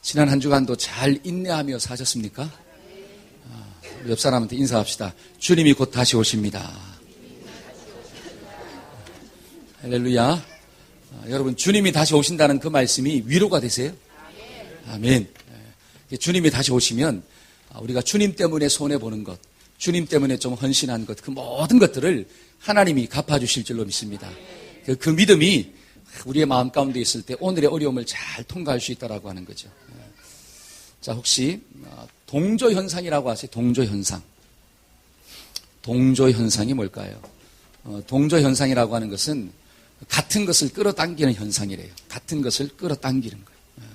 지난 한 주간도 잘 인내하며 사셨습니까? 옆 사람한테 인사합시다. 주님이 곧 다시 오십니다. 할렐루야. 여러분, 주님이 다시 오신다는 그 말씀이 위로가 되세요? 아멘. 주님이 다시 오시면 우리가 주님 때문에 손해보는 것, 주님 때문에 좀 헌신한 것, 그 모든 것들을 하나님이 갚아주실 줄로 믿습니다. 그 믿음이 우리의 마음 가운데 있을 때 오늘의 어려움을 잘 통과할 수 있다라고 하는 거죠. 자, 혹시 동조현상이라고 하세요? 동조현상. 동조현상이 뭘까요? 동조현상이라고 하는 것은 같은 것을 끌어당기는 현상이래요. 같은 것을 끌어당기는 거예요.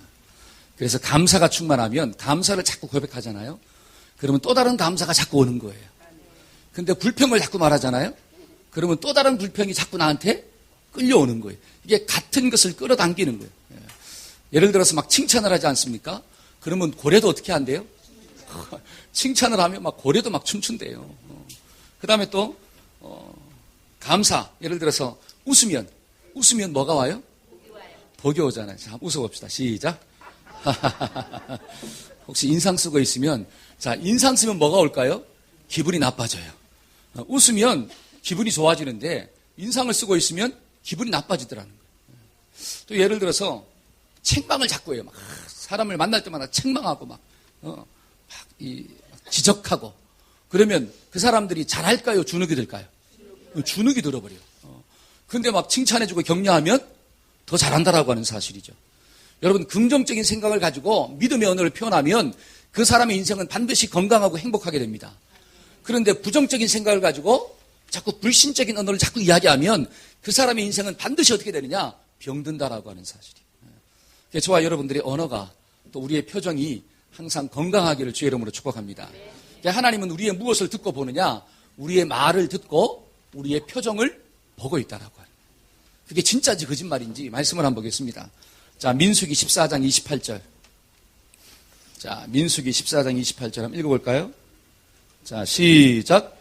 그래서 감사가 충만하면 감사를 자꾸 고백하잖아요. 그러면 또 다른 감사가 자꾸 오는 거예요. 근데 불평을 자꾸 말하잖아요. 그러면 또 다른 불평이 자꾸 나한테 끌려오는 거예요. 이게 같은 것을 끌어당기는 거예요. 예를 들어서 막 칭찬을 하지 않습니까? 그러면 고래도 어떻게 한대요? 칭찬을 하면 막 고래도 막 춤춘대요. 그 다음에 또 감사. 예를 들어서 웃으면 뭐가 와요? 복이 오잖아요. 자, 한번 웃어봅시다. 시작. 혹시 인상 쓰고 있으면, 자, 인상 쓰면 뭐가 올까요? 기분이 나빠져요. 웃으면 기분이 좋아지는데 인상을 쓰고 있으면 기분이 나빠지더라는 거예요. 또 예를 들어서 책망을 자꾸 해요. 막 사람을 만날 때마다 책망하고 막 지적하고 그러면 그 사람들이 잘할까요? 주눅이 들까요? 주눅이 들어버려요. 근데 막 칭찬해주고 격려하면 더 잘한다라고 하는 사실이죠. 여러분, 긍정적인 생각을 가지고 믿음의 언어를 표현하면 그 사람의 인생은 반드시 건강하고 행복하게 됩니다. 그런데 부정적인 생각을 가지고 자꾸 불신적인 언어를 자꾸 이야기하면 그 사람의 인생은 반드시 어떻게 되느냐? 병든다라고 하는 사실이에요. 그래서 저와 여러분들의 언어가 또 우리의 표정이 항상 건강하기를 주의 이름으로 축복합니다. 하나님은 우리의 무엇을 듣고 보느냐? 우리의 말을 듣고 우리의 표정을 보고 있다라고 하는. 그게 진짜인지 거짓말인지 말씀을 한번 보겠습니다. 자, 민수기 14장 28절. 자, 민수기 14장 28절 한번 읽어볼까요? 자, 시작.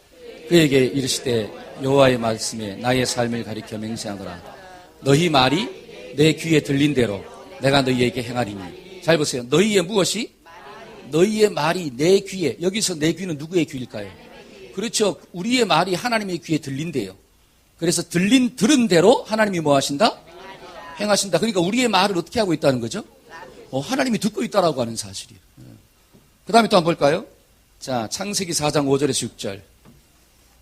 그에게 이르시되 여호와의 말씀에 나의 삶을 가리켜 맹세하노라. 너희 말이 내 귀에 들린 대로 내가 너희에게 행하리니. 잘 보세요. 너희의 무엇이? 너희의 말이 내 귀에. 여기서 내 귀는 누구의 귀일까요? 그렇죠. 우리의 말이 하나님의 귀에 들린대요. 그래서 들은 대로 하나님이 뭐 하신다? 행하신다. 그러니까 우리의 말을 어떻게 하고 있다는 거죠? 하나님이 듣고 있다라고 하는 사실이에요. 그 다음에 또 한번 볼까요? 자, 창세기 4장 5절에서 6절.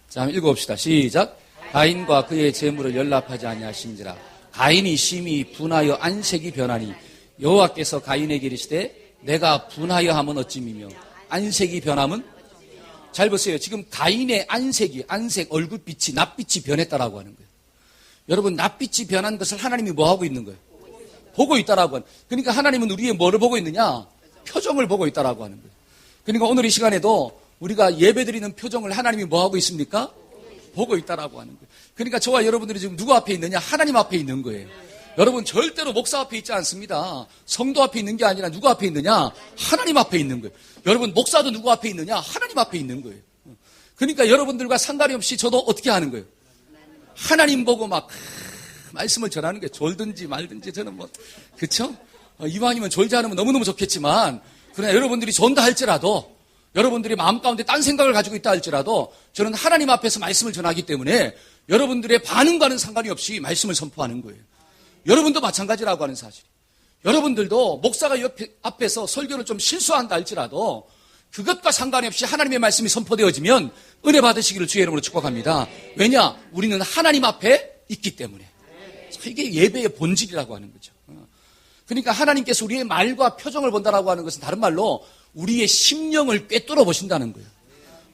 자, 한번 읽어봅시다. 시작. 가인과 그의 재물을 연락하지 아니하신지라. 가인이 심히 분하여 안색이 변하니 여호와께서 가인에게 이르시되 내가 분하여 하면 어찌미며 안색이 변함은? 잘 보세요. 지금 가인의 안색, 얼굴빛이, 낯빛이 변했다라고 하는 거예요. 여러분, 낯빛이 변한 것을 하나님이 뭐 하고 있는 거예요? 보고 있다라고 하는 거예요. 그러니까 하나님은 우리의 뭐를 보고 있느냐? 표정을 보고 있다라고 하는 거예요. 그러니까 오늘 이 시간에도 우리가 예배드리는 표정을 하나님이 뭐 하고 있습니까? 보고 있다라고 하는 거예요. 그러니까 저와 여러분들이 지금 누구 앞에 있느냐? 하나님 앞에 있는 거예요. 여러분, 절대로 목사 앞에 있지 않습니다. 성도 앞에 있는 게 아니라 누구 앞에 있느냐? 하나님 앞에 있는 거예요. 여러분, 목사도 누구 앞에 있느냐? 하나님 앞에 있는 거예요. 그러니까 여러분들과 상관이 없이 저도 어떻게 하는 거예요? 하나님 보고 막 말씀을 전하는 게 졸든지 말든지 저는 뭐, 그쵸? 이왕이면 졸지 않으면 너무너무 좋겠지만, 그러나 여러분들이 존다 할지라도, 여러분들이 마음 가운데 딴 생각을 가지고 있다 할지라도, 저는 하나님 앞에서 말씀을 전하기 때문에 여러분들의 반응과는 상관이 없이 말씀을 선포하는 거예요. 여러분도 마찬가지라고 하는 사실. 여러분들도 목사가 앞에서 설교를 좀 실수한다 할지라도 그것과 상관이 없이 하나님의 말씀이 선포되어지면 은혜 받으시기를 주의 이름으로 축복합니다. 왜냐? 우리는 하나님 앞에 있기 때문에. 이게 예배의 본질이라고 하는 거죠. 그러니까 하나님께서 우리의 말과 표정을 본다라고 하는 것은 다른 말로 우리의 심령을 꿰뚫어 보신다는 거예요.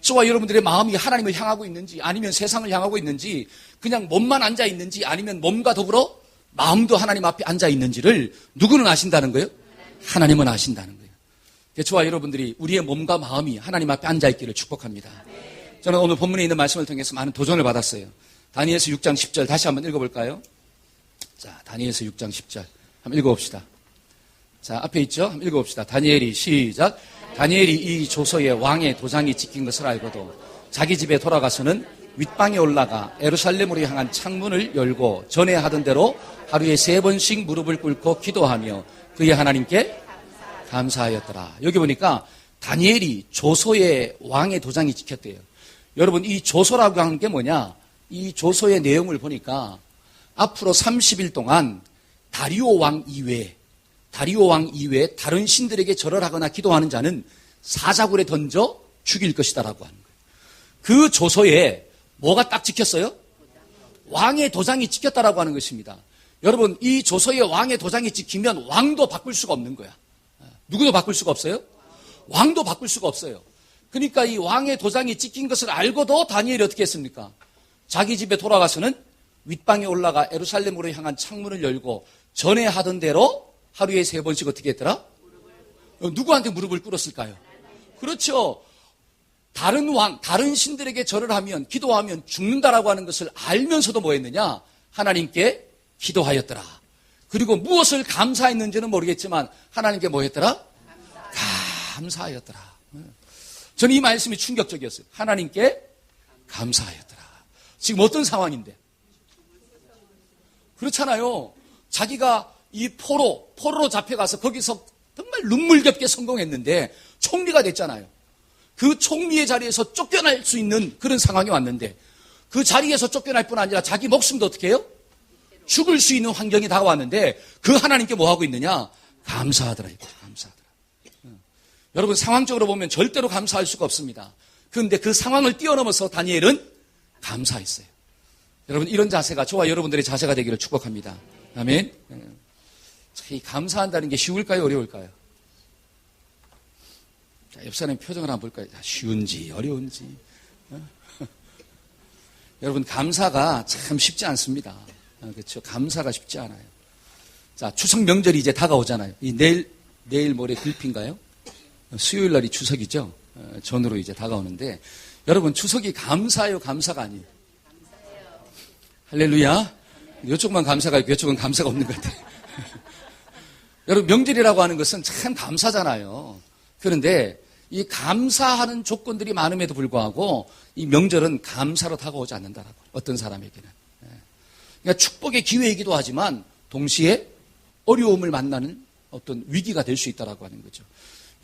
저와 여러분들의 마음이 하나님을 향하고 있는지 아니면 세상을 향하고 있는지 그냥 몸만 앉아 있는지 아니면 몸과 더불어 마음도 하나님 앞에 앉아 있는지를 누구는 아신다는 거예요? 하나님은 아신다는 거예요. 저와 여러분들이 우리의 몸과 마음이 하나님 앞에 앉아 있기를 축복합니다. 저는 오늘 본문에 있는 말씀을 통해서 많은 도전을 받았어요. 다니엘서 6장 10절 다시 한번 읽어볼까요? 자, 다니엘서 6장 10절 한번 읽어봅시다. 자, 앞에 있죠? 한번 읽어봅시다. 다니엘이 시작. 다니엘이 이 조서에 왕의 도장이 찍힌 것을 알고도 자기 집에 돌아가서는 윗방에 올라가 예루살렘으로 향한 창문을 열고 전에 하던 대로 하루에 3번씩 무릎을 꿇고 기도하며 그의 하나님께 감사하였더라. 여기 보니까 다니엘이 조서의 왕의 도장이 찍혔대요. 여러분, 이 조서라고 하는 게 뭐냐? 이 조서의 내용을 보니까 앞으로 30일 동안 다리오 왕 이외에 다른 신들에게 절을 하거나 기도하는 자는 사자굴에 던져 죽일 것이다라고 하는 거예요. 그 조서에 뭐가 딱 찍혔어요? 왕의 도장이 찍혔다라고 하는 것입니다. 여러분, 이 조서에 왕의 도장이 찍히면 왕도 바꿀 수가 없는 거야. 누구도 바꿀 수가 없어요? 왕도 바꿀 수가 없어요. 그러니까 이 왕의 도장이 찍힌 것을 알고도 다니엘이 어떻게 했습니까? 자기 집에 돌아가서는 윗방에 올라가 예루살렘으로 향한 창문을 열고 전에 하던 대로 하루에 3번씩 어떻게 했더라? 누구한테 무릎을 꿇었을까요? 그렇죠. 다른 신들에게 절을 하면, 기도하면 죽는다라고 하는 것을 알면서도 뭐 했느냐? 하나님께 기도하였더라. 그리고 무엇을 감사했는지는 모르겠지만 하나님께 뭐 했더라? 감사하였더라. 저는 이 말씀이 충격적이었어요. 하나님께 감사하였더라. 지금 어떤 상황인데? 그렇잖아요. 자기가 이 포로로 잡혀가서 거기서 정말 눈물겹게 성공했는데 총리가 됐잖아요. 그 총리의 자리에서 쫓겨날 수 있는 그런 상황이 왔는데 그 자리에서 쫓겨날 뿐 아니라 자기 목숨도 어떻게 해요? 죽을 수 있는 환경이 다가왔는데 그 하나님께 뭐 하고 있느냐? 감사하더라. 감사하더라. 여러분, 상황적으로 보면 절대로 감사할 수가 없습니다. 그런데 그 상황을 뛰어넘어서 다니엘은 감사했어요. 여러분, 이런 자세가 저와 여러분들의 자세가 되기를 축복합니다. 아멘. 이 감사한다는 게 쉬울까요? 어려울까요? 자, 옆 사람의 표정을 한번 볼까요? 쉬운지 어려운지. 여러분, 감사가 참 쉽지 않습니다. 그렇죠? 감사가 쉽지 않아요. 자, 추석 명절이 이제 다가오잖아요. 내일 모레 들핀가요? 수요일 날이 추석이죠. 전으로 이제 다가오는데 여러분, 추석이 감사예요, 감사가 아니에요? 할렐루야. 이쪽만 감사가 있고 이쪽은 감사가 없는 것 같아요. 여러분, 명절이라고 하는 것은 참 감사잖아요. 그런데 이 감사하는 조건들이 많음에도 불구하고 이 명절은 감사로 다가오지 않는다라고. 어떤 사람에게는. 그러니까 축복의 기회이기도 하지만 동시에 어려움을 만나는 어떤 위기가 될 수 있다라고 하는 거죠.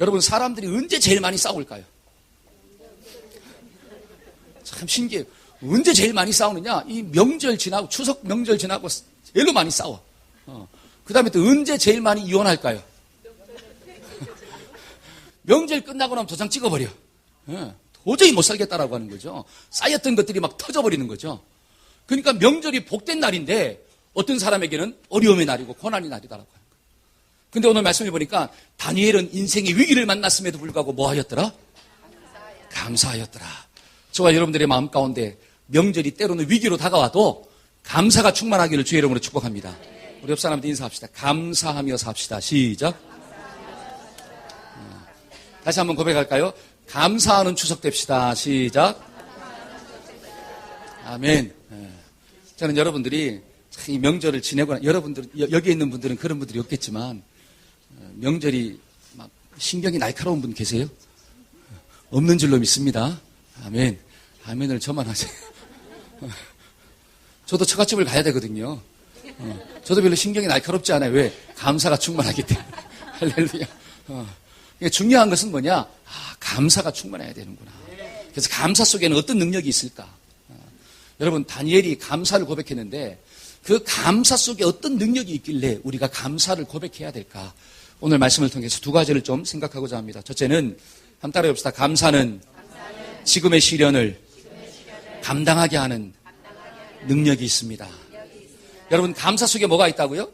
여러분, 사람들이 언제 제일 많이 싸울까요? 참 신기해요. 언제 제일 많이 싸우느냐? 이 명절 지나고, 추석 명절 지나고 제일로 많이 싸워. 그 다음에 또 언제 제일 많이 이혼할까요? 명절 끝나고 나면 도장 찍어버려. 도저히 못 살겠다라고 하는 거죠. 쌓였던 것들이 막 터져버리는 거죠. 그러니까 명절이 복된 날인데 어떤 사람에게는 어려움의 날이고 고난의 날이다라고 하는 거예요. 근데 오늘 말씀해 보니까 다니엘은 인생의 위기를 만났음에도 불구하고 뭐 하였더라? 감사하였더라. 저와 여러분들의 마음 가운데 명절이 때로는 위기로 다가와도 감사가 충만하기를 주의 이름으로 축복합니다. 우리 옆 사람들 인사합시다. 감사하며 삽시다. 시작. 다시 한번 고백할까요? 감사하는 추석 됩시다. 시작. 아멘. 저는 여러분들이 이 명절을 지내거나, 여러분들, 여기 있는 분들은 그런 분들이 없겠지만, 명절이 막 신경이 날카로운 분 계세요? 없는 줄로 믿습니다. 아멘. 아멘을 저만 하세요. 저도 처갓집을 가야 되거든요. 저도 별로 신경이 날카롭지 않아요. 왜? 감사가 충만하기 때문에. 할렐루야. 중요한 것은 뭐냐? 감사가 충만해야 되는구나. 그래서 감사 속에는 어떤 능력이 있을까? 여러분, 다니엘이 감사를 고백했는데 그 감사 속에 어떤 능력이 있길래 우리가 감사를 고백해야 될까? 오늘 말씀을 통해서 두 가지를 좀 생각하고자 합니다. 첫째는 한번 따라해 봅시다. 감사는 지금의 시련을 감당하게 하는 능력이 있습니다. 여러분, 감사 속에 뭐가 있다고요?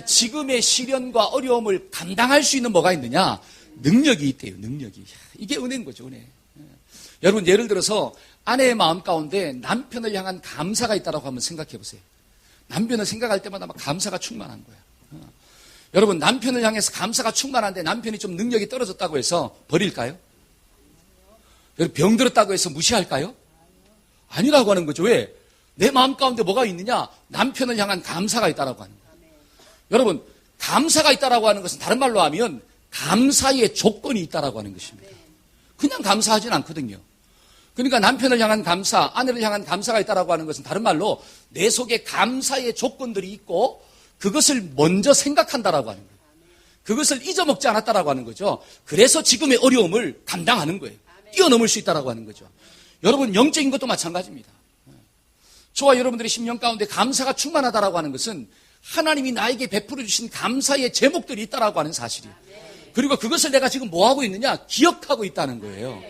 지금의 시련과 어려움을 감당할 수 있는 뭐가 있느냐? 능력이 있대요. 능력이. 이게 은혜인 거죠. 은혜. 여러분, 예를 들어서 아내의 마음 가운데 남편을 향한 감사가 있다고 한번 생각해 보세요. 남편을 생각할 때마다 막 감사가 충만한 거야. 여러분, 남편을 향해서 감사가 충만한데 남편이 좀 능력이 떨어졌다고 해서 버릴까요? 여러분, 병들었다고 해서 무시할까요? 아니라고 하는 거죠. 왜? 내 마음 가운데 뭐가 있느냐? 남편을 향한 감사가 있다고 하는 거예요. 여러분, 감사가 있다고 하는 것은 다른 말로 하면 감사의 조건이 있다고 하는 것입니다. 그냥 감사하진 않거든요. 그러니까 남편을 향한 감사, 아내를 향한 감사가 있다고 하는 것은 다른 말로 내 속에 감사의 조건들이 있고 그것을 먼저 생각한다라고 하는 거예요. 그것을 잊어먹지 않았다라고 하는 거죠. 그래서 지금의 어려움을 감당하는 거예요. 뛰어넘을 수 있다라고 하는 거죠. 여러분, 영적인 것도 마찬가지입니다. 저와 여러분들의 심령 가운데 감사가 충만하다라고 하는 것은 하나님이 나에게 베풀어 주신 감사의 제목들이 있다라고 하는 사실이에요. 그리고 그것을 내가 지금 뭐 하고 있느냐? 기억하고 있다는 거예요.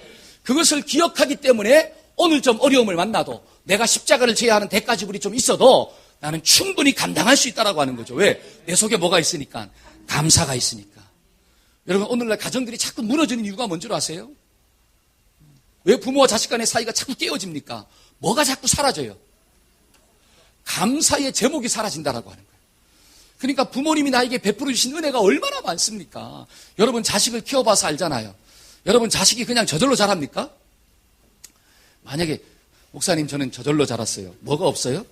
그것을 기억하기 때문에 오늘 좀 어려움을 만나도 내가 십자가를 져야 하는 대가 지불이 좀 있어도 나는 충분히 감당할 수 있다라고 하는 거죠. 왜? 내 속에 뭐가 있으니까? 감사가 있으니까. 여러분, 오늘날 가정들이 자꾸 무너지는 이유가 뭔 줄 아세요? 왜 부모와 자식 간의 사이가 자꾸 깨어집니까? 뭐가 자꾸 사라져요? 감사의 제목이 사라진다라고 하는 거예요. 그러니까 부모님이 나에게 베풀어 주신 은혜가 얼마나 많습니까? 여러분, 자식을 키워봐서 알잖아요. 여러분, 자식이 그냥 저절로 자랍니까? 만약에 목사님, 저는 저절로 자랐어요. 뭐가 없어요?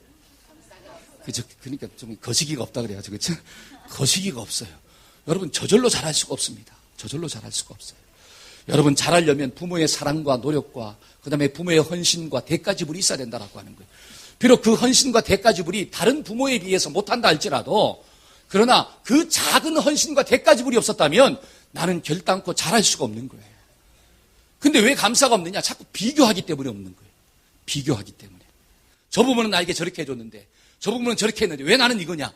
그죠? 그러니까 좀 거시기가 없다 그래야죠. 그렇죠? 거시기가 없어요. 여러분, 저절로 자랄 수가 없습니다. 저절로 자랄 수가 없어요. 여러분, 자라려면 부모의 사랑과 노력과 그다음에 부모의 헌신과 대가 지불이 있어야 된다라고 하는 거예요. 비록 그 헌신과 대가 지불이 다른 부모에 비해서 못한다 할지라도, 그러나 그 작은 헌신과 대가 지불이 없었다면 나는 결단코 자랄 수가 없는 거예요. 근데 왜 감사가 없느냐? 자꾸 비교하기 때문에 없는 거예요. 비교하기 때문에. 저 부모는 나에게 저렇게 해줬는데, 저 부모는 저렇게 했는데 왜 나는 이거냐?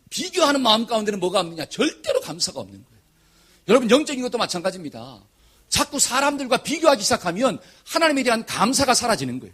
비교하는 마음 가운데는 뭐가 없느냐? 절대로 감사가 없는 거예요. 여러분, 영적인 것도 마찬가지입니다. 자꾸 사람들과 비교하기 시작하면 하나님에 대한 감사가 사라지는 거예요.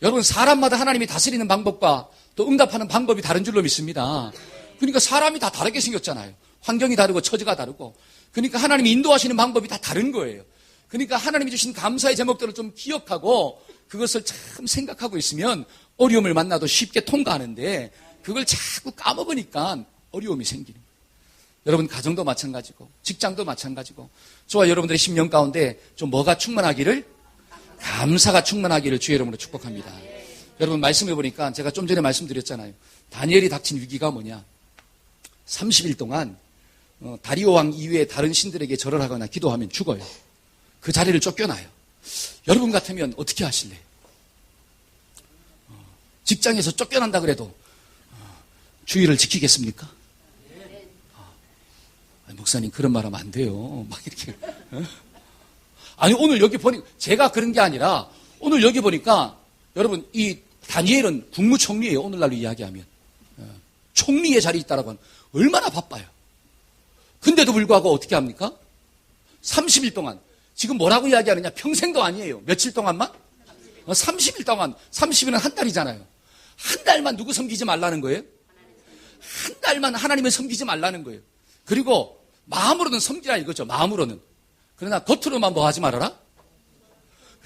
여러분, 사람마다 하나님이 다스리는 방법과 또 응답하는 방법이 다른 줄로 믿습니다. 그러니까 사람이 다 다르게 생겼잖아요. 환경이 다르고 처지가 다르고. 그러니까 하나님이 인도하시는 방법이 다 다른 거예요. 그러니까 하나님이 주신 감사의 제목들을 좀 기억하고 그것을 참 생각하고 있으면 어려움을 만나도 쉽게 통과하는데, 그걸 자꾸 까먹으니까 어려움이 생기는 거예요. 여러분, 가정도 마찬가지고 직장도 마찬가지고 저와 여러분들의 심령 가운데 좀 뭐가 충만하기를, 감사가 충만하기를 주의 이름으로 축복합니다. 여러분, 말씀해 보니까 제가 좀 전에 말씀드렸잖아요. 다니엘이 닥친 위기가 뭐냐? 30일 동안 다리오 왕 이외에 다른 신들에게 절을 하거나 기도하면 죽어요. 그 자리를 쫓겨나요. 여러분 같으면 어떻게 하실래요? 직장에서 쫓겨난다 그래도 주의를 지키겠습니까? 목사님, 그런 말 하면 안 돼요. 막 이렇게. 아니, 오늘 여기 보니까, 제가 그런 게 아니라, 오늘 여기 보니까, 여러분, 이 다니엘은 국무총리예요. 오늘날로 이야기하면. 총리의 자리에 있다라고 하면 얼마나 바빠요. 근데도 불구하고 어떻게 합니까? 30일 동안. 지금 뭐라고 이야기하느냐? 평생도 아니에요. 며칠 동안만? 30일 동안. 30일은 한 달이잖아요. 한 달만 누구 섬기지 말라는 거예요? 한 달만 하나님을 섬기지 말라는 거예요. 그리고 마음으로는 섬기라 이거죠. 마음으로는. 그러나 겉으로만 뭐 하지 말아라?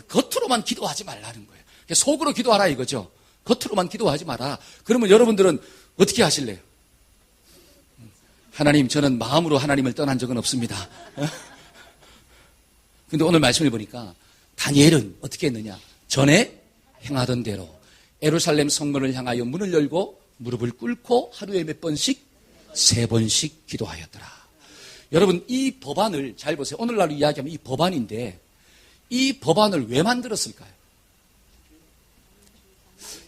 겉으로만 기도하지 말라는 거예요. 속으로 기도하라 이거죠. 겉으로만 기도하지 마라. 그러면 여러분들은 어떻게 하실래요? 하나님, 저는 마음으로 하나님을 떠난 적은 없습니다. 근데 오늘 말씀을 보니까 다니엘은 어떻게 했느냐? 전에 행하던 대로 예루살렘 성문을 향하여 문을 열고 무릎을 꿇고 하루에 몇 번씩? 3번씩 기도하였더라. 여러분, 이 법안을 잘 보세요. 오늘날 이야기하면 이 법안인데, 이 법안을 왜 만들었을까요?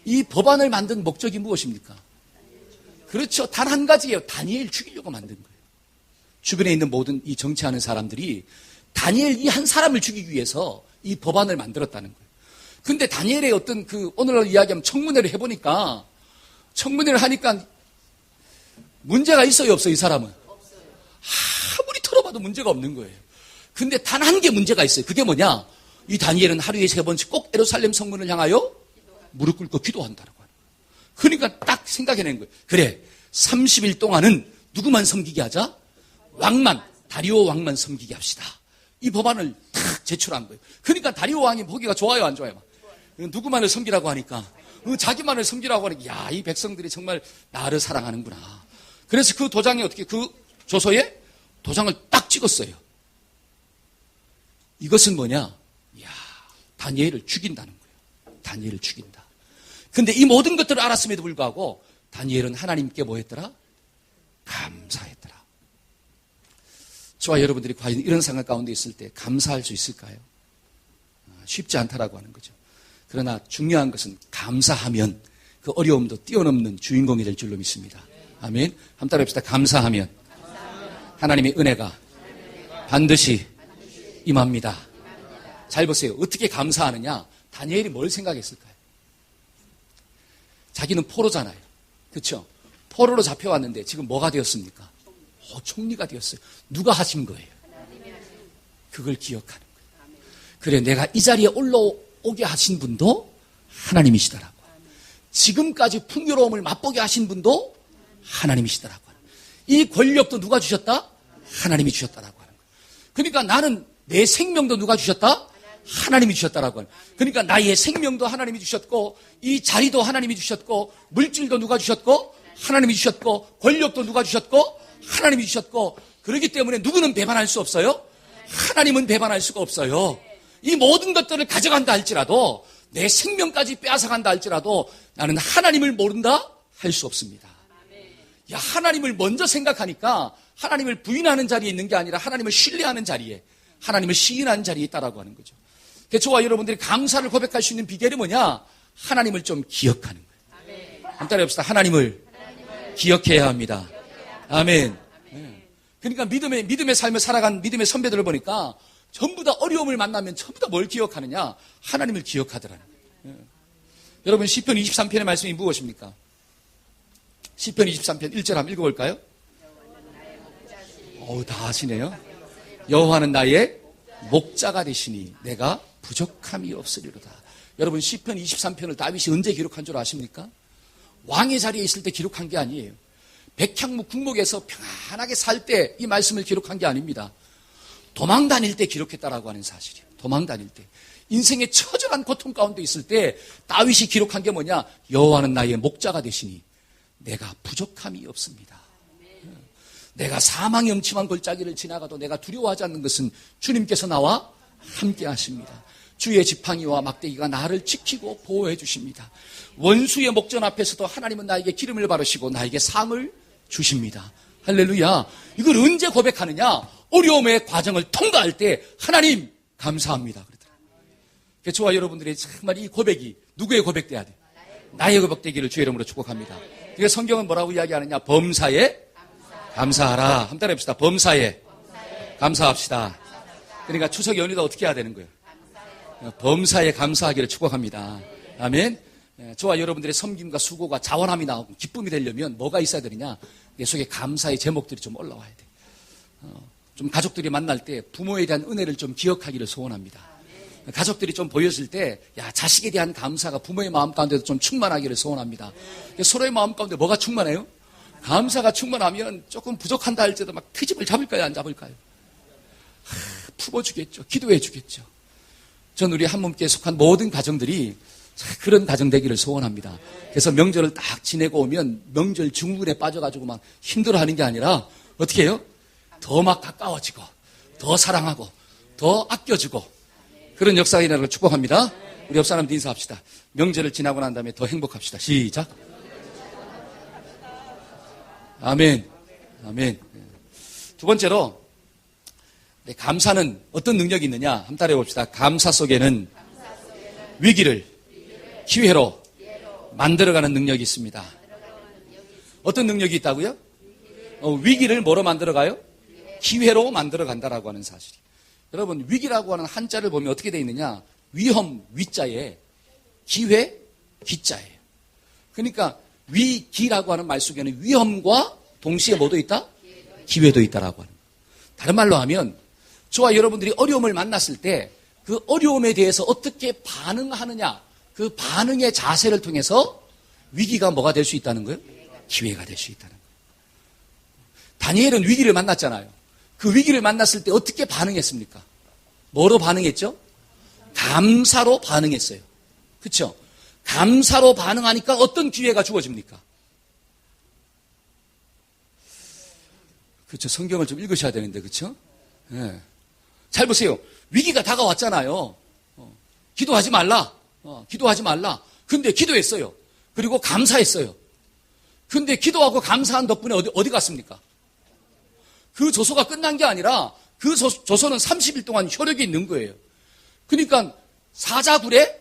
이 법안을 만든 목적이 무엇입니까? 그렇죠. 단 한 가지예요. 다니엘 죽이려고 만든 거예요. 주변에 있는 모든 이 정치하는 사람들이 다니엘 이 한 사람을 죽이기 위해서 이 법안을 만들었다는 거예요. 근데 다니엘의 어떤 오늘날 이야기하면 청문회를 해보니까, 청문회를 하니까 문제가 있어요, 없어요, 이 사람은? 아무리 털어봐도 문제가 없는 거예요. 근데 단 한 개 문제가 있어요. 그게 뭐냐? 이 다니엘은 하루에 3번씩 꼭 예루살렘 성문을 향하여 무릎 꿇고 기도한다라고 하는 거예요. 그러니까 딱 생각해낸 거예요. 그래, 30일 동안은 누구만 섬기게 하자? 왕만, 다리오 왕만 섬기게 합시다. 이 법안을 탁 제출한 거예요. 그러니까 다리오 왕이 보기가 좋아요, 안 좋아요? 누구만을 섬기라고 하니까, 자기만을 섬기라고 하니까, 야, 이 백성들이 정말 나를 사랑하는구나. 그래서 그 도장에 어떻게, 그 조서에 도장을 딱 찍었어요. 이것은 뭐냐? 야, 다니엘을 죽인다는 거예요. 다니엘을 죽인다. 근데 이 모든 것들을 알았음에도 불구하고 다니엘은 하나님께 뭐 했더라? 감사했더라. 저와 여러분들이 과연 이런 상황 가운데 있을 때 감사할 수 있을까요? 쉽지 않다라고 하는 거죠. 그러나 중요한 것은 감사하면 그 어려움도 뛰어넘는 주인공이 될 줄로 믿습니다. 아멘. 한번 따라합시다. 감사하면 하나님의 은혜가 반드시 임합니다. 잘 보세요. 어떻게 감사하느냐? 다니엘이 뭘 생각했을까요? 자기는 포로잖아요. 그렇죠? 포로로 잡혀왔는데 지금 뭐가 되었습니까? 총리가 되었어요. 누가 하신 거예요? 그걸 기억하는 거예요. 그래, 내가 이 자리에 올라오게 하신 분도 하나님이시더라고. 지금까지 풍요로움을 맛보게 하신 분도 하나님이시더라고. 이 권력도 누가 주셨다? 하나님이 주셨다라고 하는 거예요. 그러니까 나는 내 생명도 누가 주셨다? 하나님이 주셨다라고 하는 거예요. 그러니까 나의 생명도 하나님이 주셨고, 이 자리도 하나님이 주셨고, 물질도 누가 주셨고, 하나님이 주셨고, 권력도 누가 주셨고, 하나님이 주셨고, 그렇기 때문에 누구는 배반할 수 없어요? 하나님은 배반할 수가 없어요. 이 모든 것들을 가져간다 할지라도, 내 생명까지 빼앗아간다 할지라도 나는 하나님을 모른다 할 수 없습니다. 야, 하나님을 먼저 생각하니까 하나님을 부인하는 자리에 있는 게 아니라 하나님을 신뢰하는 자리에, 하나님을 시인하는 자리에 있다라고 하는 거죠. 그래서 저와 여러분들이 감사를 고백할 수 있는 비결이 뭐냐? 하나님을 좀 기억하는 거예요. 한번 따라해봅시다. 하나님을 기억해야 합니다. 아멘. 그러니까 믿음의 삶을 살아간 믿음의 선배들을 보니까 전부 다 어려움을 만나면 전부 다 뭘 기억하느냐? 하나님을 기억하더라는 거예요. 여러분 시편 23편의 말씀이 무엇입니까? 시편 23편 1절 한번 읽어볼까요? 다 아시네요. 여호와는 나의 목자가 되시니 내가 부족함이 없으리로다. 여러분 시편 23편을 다윗이 언제 기록한 줄 아십니까? 왕의 자리에 있을 때 기록한 게 아니에요. 백향목 궁목에서 평안하게 살 때 이 말씀을 기록한 게 아닙니다. 도망 다닐 때 기록했다라고 하는 사실이에요. 도망 다닐 때. 인생의 처절한 고통 가운데 있을 때 다윗이 기록한 게 뭐냐? 여호와는 나의 목자가 되시니 내가 부족함이 없습니다. 내가 사망의 음침한 골짜기를 지나가도 내가 두려워하지 않는 것은 주님께서 나와 함께 하십니다. 주의 지팡이와 막대기가 나를 지키고 보호해 주십니다. 원수의 목전 앞에서도 하나님은 나에게 기름을 바르시고 나에게 상을 주십니다. 할렐루야. 이걸 언제 고백하느냐? 어려움의 과정을 통과할 때 하나님 감사합니다. 그러더라고요. 저와 여러분들의 정말 이 고백이 누구의 고백돼야 돼? 나의 고백되기를 주의 이름으로 축복합니다. 그래서 성경은 뭐라고 이야기하느냐? 범사에 감사하라. 한번 따라해봅시다. 범사에 감사합시다. 그러니까 추석 연휴도 어떻게 해야 되는 거예요? 범사에 감사하기를 축복합니다. 아멘. 저와 여러분들의 섬김과 수고가 자원함이 나오고 기쁨이 되려면 뭐가 있어야 되느냐? 내 속에 감사의 제목들이 좀 올라와야 돼. 좀 가족들이 만날 때 부모에 대한 은혜를 좀 기억하기를 소원합니다. 가족들이 좀 보였을 때, 야, 자식에 대한 감사가 부모의 마음 가운데도 좀 충만하기를 소원합니다. 서로의 마음 가운데 뭐가 충만해요? 감사가 충만하면 조금 부족한다 할지라도 막 트집을 잡을까요? 안 잡을까요? 품어주겠죠. 기도해주겠죠. 전 우리 한 몸께 속한 모든 가정들이 그런 가정 되기를 소원합니다. 그래서 명절을 딱 지내고 오면 명절 증후군에 빠져가지고 막 힘들어하는 게 아니라 어떻게 해요? 더 막 가까워지고 더 사랑하고 더 아껴주고 그런 역사가 일어나는 걸 축복합니다. 우리 옆 사람들 인사합시다. 명절을 지나고 난 다음에 더 행복합시다. 시작. 아멘. 아멘. 두 번째로 감사는 어떤 능력이 있느냐? 한번 따라해 봅시다. 감사 속에는 위기를 기회로 만들어가는 능력이 있습니다. 어떤 능력이 있다고요? 위기를 뭐로 만들어가요? 기회로 만들어간다라고 하는 사실이. 여러분 위기라고 하는 한자를 보면 어떻게 되어 있느냐? 위험 위자에 기회 기자예요. 그러니까 위기라고 하는 말 속에는 위험과 동시에 뭐도 있다? 기회도 있다라고 하는. 다른 말로 하면 저와 여러분들이 어려움을 만났을 때 그 어려움에 대해서 어떻게 반응하느냐, 그 반응의 자세를 통해서 위기가 뭐가 될 수 있다는 거예요? 기회가 될 수 있다는 거예요. 다니엘은 위기를 만났잖아요. 그 위기를 만났을 때 어떻게 반응했습니까? 뭐로 반응했죠? 감사로 반응했어요. 그렇죠? 감사로 반응하니까 어떤 기회가 주어집니까? 그렇죠. 성경을 좀 읽으셔야 되는데, 그렇죠? 네. 잘 보세요. 위기가 다가왔잖아요. 기도하지 말라. 기도하지 말라. 근데 기도했어요. 그리고 감사했어요. 근데 기도하고 감사한 덕분에 어디 갔습니까? 그 조소가 끝난 게 아니라 그 조소는 30일 동안 효력이 있는 거예요. 그러니까 사자굴에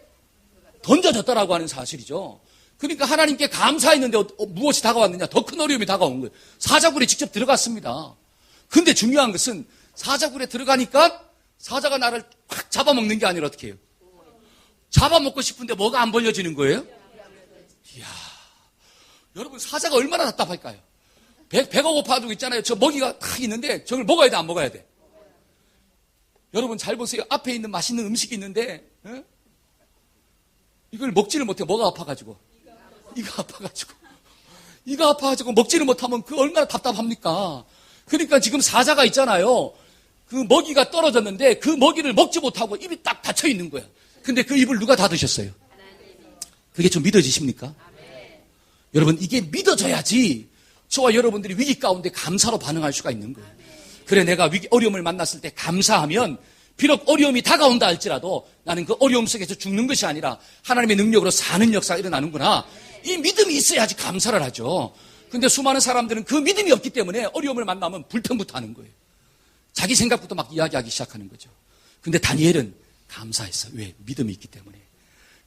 던져졌다라고 하는 사실이죠. 그러니까 하나님께 감사했는데 무엇이 다가왔느냐? 더 큰 어려움이 다가온 거예요. 사자굴에 직접 들어갔습니다. 근데 중요한 것은 사자굴에 들어가니까 사자가 나를 확 잡아먹는 게 아니라 어떻게 해요? 잡아먹고 싶은데 뭐가 안 벌려지는 거예요? 이야, 여러분 사자가 얼마나 답답할까요? 배가 고파가지고 있잖아요. 저 먹이가 딱 있는데 저걸 먹어야 돼, 안 먹어야 돼? 여러분 잘 보세요. 앞에 있는 맛있는 음식이 있는데 이걸 먹지를 못해. 뭐가 아파가지고? 이가 아파가지고 먹지를 못하면 그 얼마나 답답합니까? 그러니까 지금 사자가 있잖아요. 그 먹이가 떨어졌는데 그 먹이를 먹지 못하고 입이 딱 닫혀 있는 거야. 근데 그 입을 누가 닫으셨어요? 그게 좀 믿어지십니까? 여러분 이게 믿어져야지 저와 여러분들이 위기 가운데 감사로 반응할 수가 있는 거예요. 그래 내가 어려움을 만났을 때 감사하면 비록 어려움이 다가온다 할지라도 나는 그 어려움 속에서 죽는 것이 아니라 하나님의 능력으로 사는 역사가 일어나는구나. 이 믿음이 있어야지 감사를 하죠. 근데 수많은 사람들은 그 믿음이 없기 때문에 어려움을 만나면 불평부터 하는 거예요. 자기 생각부터 막 이야기하기 시작하는 거죠. 근데 다니엘은 감사했어요. 왜? 믿음이 있기 때문에.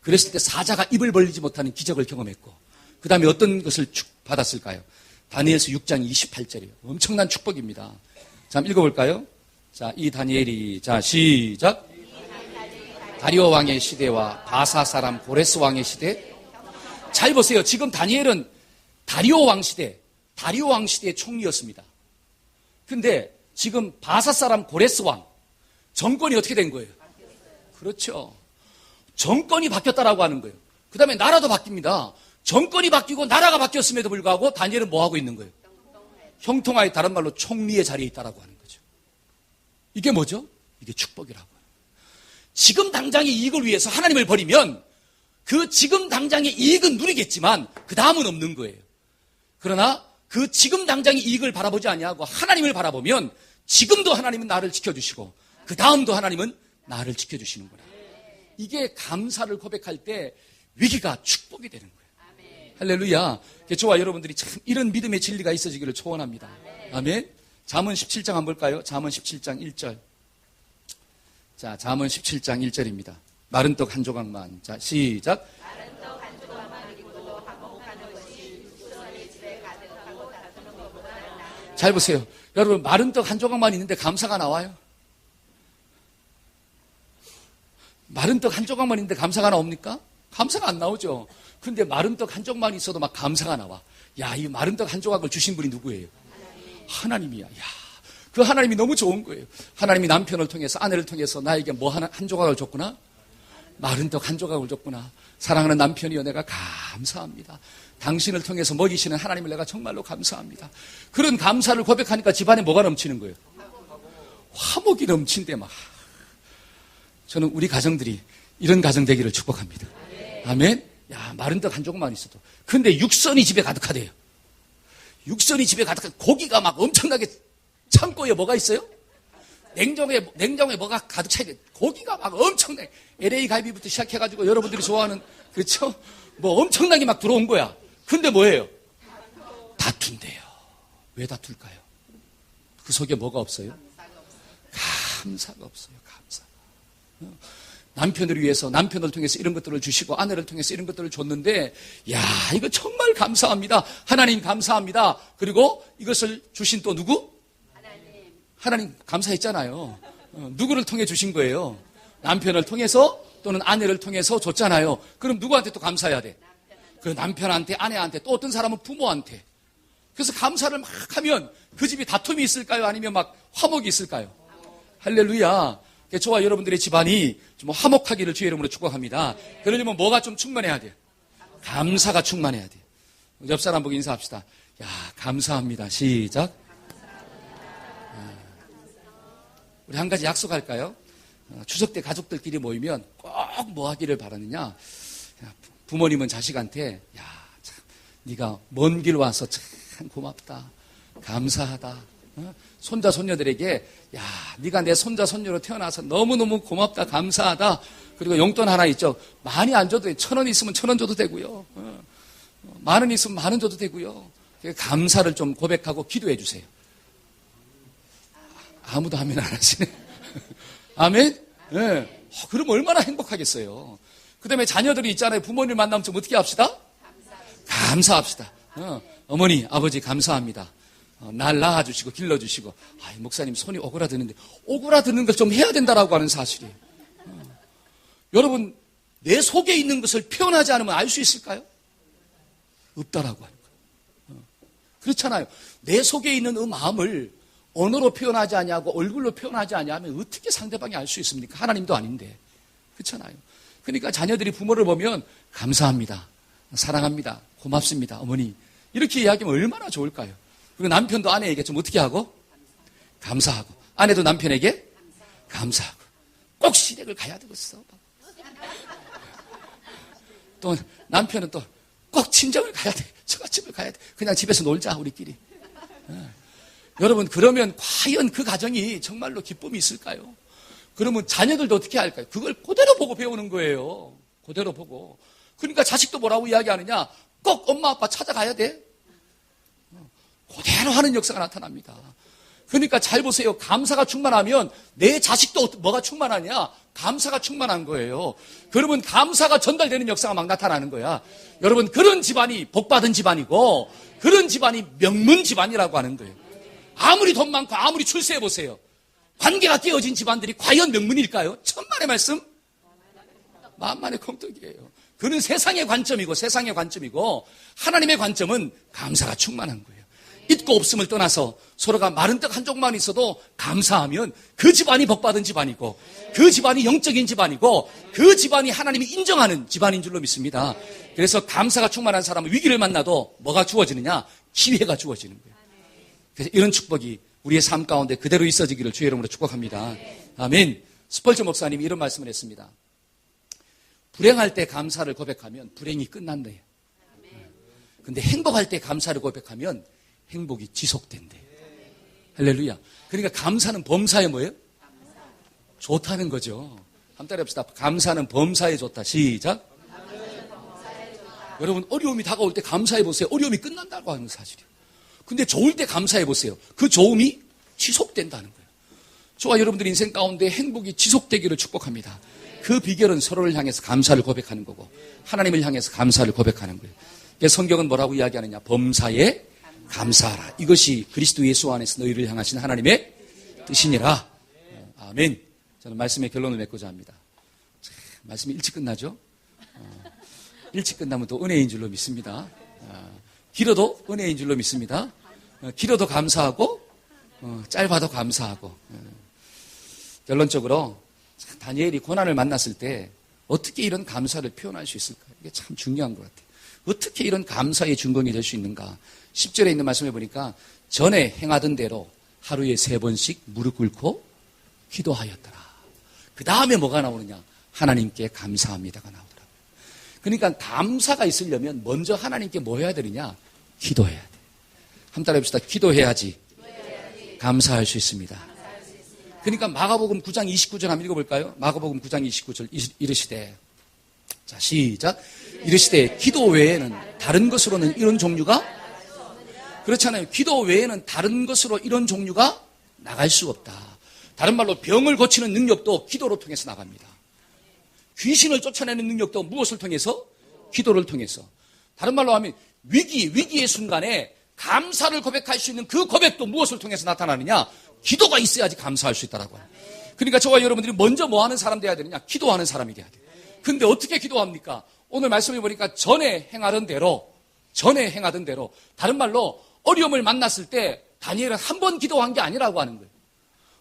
그랬을 때 사자가 입을 벌리지 못하는 기적을 경험했고 그 다음에 어떤 것을 받았을까요? 다니엘서 6장 28절이에요. 엄청난 축복입니다. 자, 한번 읽어볼까요? 자, 이 다니엘이, 자, 시작. 다리오 왕의 시대와 바사 사람 고레스 왕의 시대. 잘 보세요. 지금 다니엘은 다리오 왕 시대의 총리였습니다. 근데 지금 바사 사람 고레스 왕, 정권이 어떻게 된 거예요? 그렇죠. 정권이 바뀌었다라고 하는 거예요. 그 다음에 나라도 바뀝니다. 정권이 바뀌고 나라가 바뀌었음에도 불구하고 다니엘은 뭐 하고 있는 거예요? 형통하에 다른 말로 총리의 자리에 있다라고 하는 거죠. 이게 뭐죠? 이게 축복이라고 해요. 지금 당장의 이익을 위해서 하나님을 버리면 그 지금 당장의 이익은 누리겠지만 그 다음은 없는 거예요. 그러나 그 지금 당장의 이익을 바라보지 아니하고 하나님을 바라보면 지금도 하나님은 나를 지켜주시고 그 다음도 하나님은 나를 지켜주시는구나. 이게 감사를 고백할 때 위기가 축복이 되는 거예요. 할렐루야. 저와 여러분들이 참 이런 믿음의 진리가 있어지기를 소원합니다. 아멘. 잠언 17장 한번 볼까요? 잠언 17장 1절. 자, 잠언 17장 1절입니다. 마른 떡 한 조각만. 자, 시작. 마른 떡 한 조각만 있고도 화목하는 것이 육선의 집에 가득하고 다투는 것보다 나아요. 잘 보세요. 여러분, 마른 떡 한 조각만 있는데 감사가 나와요? 마른 떡 한 조각만 있는데 감사가 나옵니까? 감사가 안 나오죠. 근데 마른 떡 한 조각만 있어도 막 감사가 나와. 야, 이 마른 떡 한 조각을 주신 분이 누구예요? 하나님이야. 야, 그 하나님이 너무 좋은 거예요. 하나님이 남편을 통해서, 아내를 통해서 나에게 뭐 한 조각을 줬구나? 마른 떡 한 조각을 줬구나. 사랑하는 남편이여, 내가 감사합니다. 당신을 통해서 먹이시는 하나님을 내가 정말로 감사합니다. 그런 감사를 고백하니까 집안에 뭐가 넘치는 거예요? 화목이 넘친대 막. 저는 우리 가정들이 이런 가정 되기를 축복합니다. 아멘. 야, 마른 떡 한 조각만 있어도. 근데 육선이 집에 가득하대요. 육선이 집에 가득한 고기가 막 엄청나게 창고에 뭐가 있어요? 냉장고에 뭐가 가득 차야 돼. 고기가 막 엄청나게 LA 갈비부터 시작해가지고 여러분들이 좋아하는 그렇죠? 뭐 엄청나게 막 들어온 거야. 근데 뭐예요? 다툰대요. 왜 다툴까요? 그 속에 뭐가 없어요? 감사가 없어요. 감사. 남편을 위해서 남편을 통해서 이런 것들을 주시고 아내를 통해서 이런 것들을 줬는데 야, 이거 정말 감사합니다. 하나님 감사합니다. 그리고 이것을 주신 또 누구? 하나님 감사했잖아요. 누구를 통해 주신 거예요? 남편을 통해서 또는 아내를 통해서 줬잖아요. 그럼 누구한테 또 감사해야 돼? 그 남편한테, 아내한테, 또 어떤 사람은 부모한테. 그래서 감사를 막 하면 그 집이 다툼이 있을까요? 아니면 막 화목이 있을까요? 할렐루야. 저와 여러분들의 집안이 좀 화목하기를 주의 이름으로 축복합니다. 그러려면 뭐가 좀 충만해야 돼요? 감사가 충만해야 돼요. 옆 사람 보고 인사합시다. 야, 감사합니다. 시작. 우리 한 가지 약속할까요? 추석 때 가족들끼리 모이면 꼭 뭐 하기를 바라느냐? 부모님은 자식한테 야, 참, 네가 먼 길 와서 참 고맙다. 감사하다. 손자 손녀들에게 야, 네가 내 손자 손녀로 태어나서 너무너무 고맙다. 감사하다. 그리고 용돈 하나 있죠. 많이 안 줘도 1,000원 있으면 1,000원 줘도 되고요. 10,000원 있으면 10,000원 줘도 되고요. 감사를 좀 고백하고 기도해 주세요. 아무도 아멘 안 하시네. 아멘? 네. 그럼 얼마나 행복하겠어요. 그 다음에 자녀들이 있잖아요. 부모님 만나면 좀 어떻게 합시다? 감사합시다. 어머니, 아버지 감사합니다. 날 낳아주시고 길러주시고 목사님 손이 오그라드는데 오그라드는 걸 좀 해야 된다라고 하는 사실이에요. 여러분 내 속에 있는 것을 표현하지 않으면 알 수 있을까요? 없다라고 하는 거예요. 그렇잖아요. 내 속에 있는 마음을 언어로 표현하지 않냐고 얼굴로 표현하지 않냐면 어떻게 상대방이 알 수 있습니까? 하나님도 아닌데. 그렇잖아요. 그러니까 자녀들이 부모를 보면 감사합니다. 사랑합니다. 고맙습니다. 어머니. 이렇게 이야기하면 얼마나 좋을까요? 그리고 남편도 아내에게 좀 어떻게 하고? 감사하고. 아내도 남편에게 감사하고. 꼭 시댁을 가야 되겠어. 또 남편은 또 꼭 친정을 가야 돼. 처갓집을 가야 돼. 그냥 집에서 놀자 우리끼리. 여러분 그러면 과연 그 가정이 정말로 기쁨이 있을까요? 그러면 자녀들도 어떻게 할까요? 그걸 그대로 보고 배우는 거예요. 그대로 보고. 그러니까 자식도 뭐라고 이야기하느냐? 꼭 엄마 아빠 찾아가야 돼. 그대로 하는 역사가 나타납니다. 그러니까 잘 보세요. 감사가 충만하면 내 자식도 뭐가 충만하냐? 감사가 충만한 거예요. 그러면 감사가 전달되는 역사가 막 나타나는 거야. 여러분 그런 집안이 복받은 집안이고 그런 집안이 명문 집안이라고 하는 거예요. 아무리 돈 많고 아무리 출세해보세요. 관계가 깨어진 집안들이 과연 명문일까요? 천만의 말씀? 만만의 콩떡이에요. 그는 세상의 관점이고 하나님의 관점은 감사가 충만한 거예요. 있고 없음을 떠나서 서로가 마른 떡 한 쪽만 있어도 감사하면 그 집안이 복받은 집안이고 그 집안이 영적인 집안이고 그 집안이 하나님이 인정하는 집안인 줄로 믿습니다. 그래서 감사가 충만한 사람은 위기를 만나도 뭐가 주어지느냐? 기회가 주어지는 거예요. 그래서 이런 축복이 우리의 삶 가운데 그대로 있어지기를 주의 이름으로 축복합니다. 아멘. 스펄전 목사님이 이런 말씀을 했습니다. 불행할 때 감사를 고백하면 불행이 끝난대요. 근데 행복할 때 감사를 고백하면 행복이 지속된대. 할렐루야. 그러니까 감사는 범사에 뭐예요? 좋다는 거죠. 한번 따라해봅시다. 감사는 범사에 좋다. 시작. 여러분 어려움이 다가올 때 감사해 보세요. 어려움이 끝난다고 하는 사실이에요. 근데 좋을 때 감사해 보세요. 그 좋음이 지속된다는 거예요. 저와 여러분들 인생 가운데 행복이 지속되기를 축복합니다. 그 비결은 서로를 향해서 감사를 고백하는 거고 하나님을 향해서 감사를 고백하는 거예요. 성경은 뭐라고 이야기하느냐? 범사에 감사하라. 이것이 그리스도 예수 안에서 너희를 향하신 하나님의 뜻이니라. 아멘. 저는 말씀의 결론을 맺고자 합니다. 말씀이 일찍 끝나죠? 일찍 끝나면 또 은혜인 줄로 믿습니다. 길어도 은혜인 줄로 믿습니다. 길어도 감사하고 짧아도 감사하고. 결론적으로 다니엘이 고난을 만났을 때 어떻게 이런 감사를 표현할 수 있을까? 이게 참 중요한 것 같아요. 어떻게 이런 감사의 준공이 될 수 있는가? 10절에 있는 말씀을 보니까 전에 행하던 대로 하루에 3번씩 무릎 꿇고 기도하였더라. 그 다음에 뭐가 나오느냐? 하나님께 감사합니다가 나오더라고요. 그러니까 감사가 있으려면 먼저 하나님께 뭐 해야 되느냐? 기도해야 돼. 한번 따라 해봅시다. 기도해야지 감사할 수 있습니다. 그러니까 마가복음 9장 29절 한번 읽어볼까요? 마가복음 9장 29절 이르시되, 자 시작. 이르시되 기도 외에는 다른 것으로는 이런 종류가 그렇잖아요. 기도 외에는 다른 것으로 이런 종류가 나갈 수 없다. 다른 말로 병을 고치는 능력도 기도로 통해서 나갑니다. 귀신을 쫓아내는 능력도 무엇을 통해서? 기도를 통해서. 다른 말로 하면 위기의 순간에 감사를 고백할 수 있는 그 고백도 무엇을 통해서 나타나느냐? 기도가 있어야지 감사할 수 있다라고 해요. 그러니까 저와 여러분들이 먼저 뭐 하는 사람 돼야 되느냐? 기도하는 사람이 돼야 돼요. 근데 어떻게 기도합니까? 오늘 말씀해 보니까 전에 행하던 대로, 다른 말로 어려움을 만났을 때 다니엘은 한 번 기도한 게 아니라고 하는 거예요.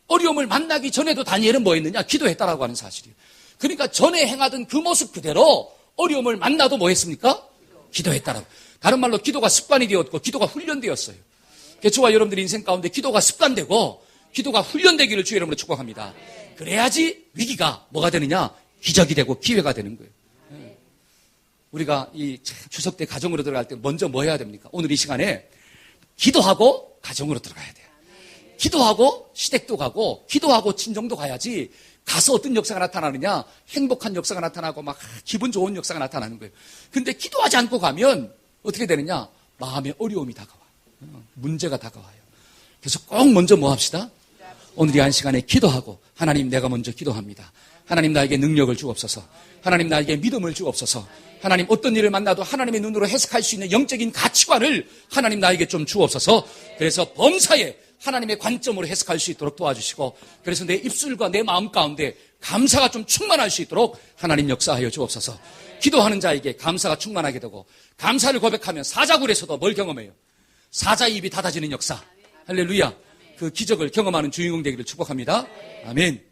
어려움을 만나기 전에도 다니엘은 뭐 했느냐? 기도했다라고 하는 사실이에요. 그러니까 전에 행하던 그 모습 그대로 어려움을 만나도 뭐 했습니까? 기도했다라고. 다른 말로 기도가 습관이 되었고 기도가 훈련되었어요. 저와 여러분들의 인생 가운데 기도가 습관되고 기도가 훈련되기를 주의 이름으로 축복합니다. 그래야지 위기가 뭐가 되느냐? 기적이 되고 기회가 되는 거예요. 우리가 이 추석 때 가정으로 들어갈 때 먼저 뭐 해야 됩니까? 오늘 이 시간에 기도하고 가정으로 들어가야 돼요. 기도하고 시댁도 가고 기도하고 친정도 가야지 가서 어떤 역사가 나타나느냐? 행복한 역사가 나타나고 막 기분 좋은 역사가 나타나는 거예요. 근데 기도하지 않고 가면 어떻게 되느냐? 마음에 어려움이 다가와요. 문제가 다가와요. 그래서 꼭 먼저 뭐 합시다? 오늘 이 한 시간에 기도하고 하나님 내가 먼저 기도합니다. 하나님 나에게 능력을 주옵소서. 하나님 나에게 믿음을 주옵소서. 하나님 어떤 일을 만나도 하나님의 눈으로 해석할 수 있는 영적인 가치관을 하나님 나에게 좀 주옵소서. 그래서 범사에 하나님의 관점으로 해석할 수 있도록 도와주시고, 그래서 내 입술과 내 마음 가운데 감사가 좀 충만할 수 있도록 하나님 역사하여 주옵소서. 기도하는 자에게 감사가 충만하게 되고, 감사를 고백하면 사자굴에서도 뭘 경험해요? 사자의 입이 닫아지는 역사. 할렐루야. 그 기적을 경험하는 주인공 되기를 축복합니다. 아멘.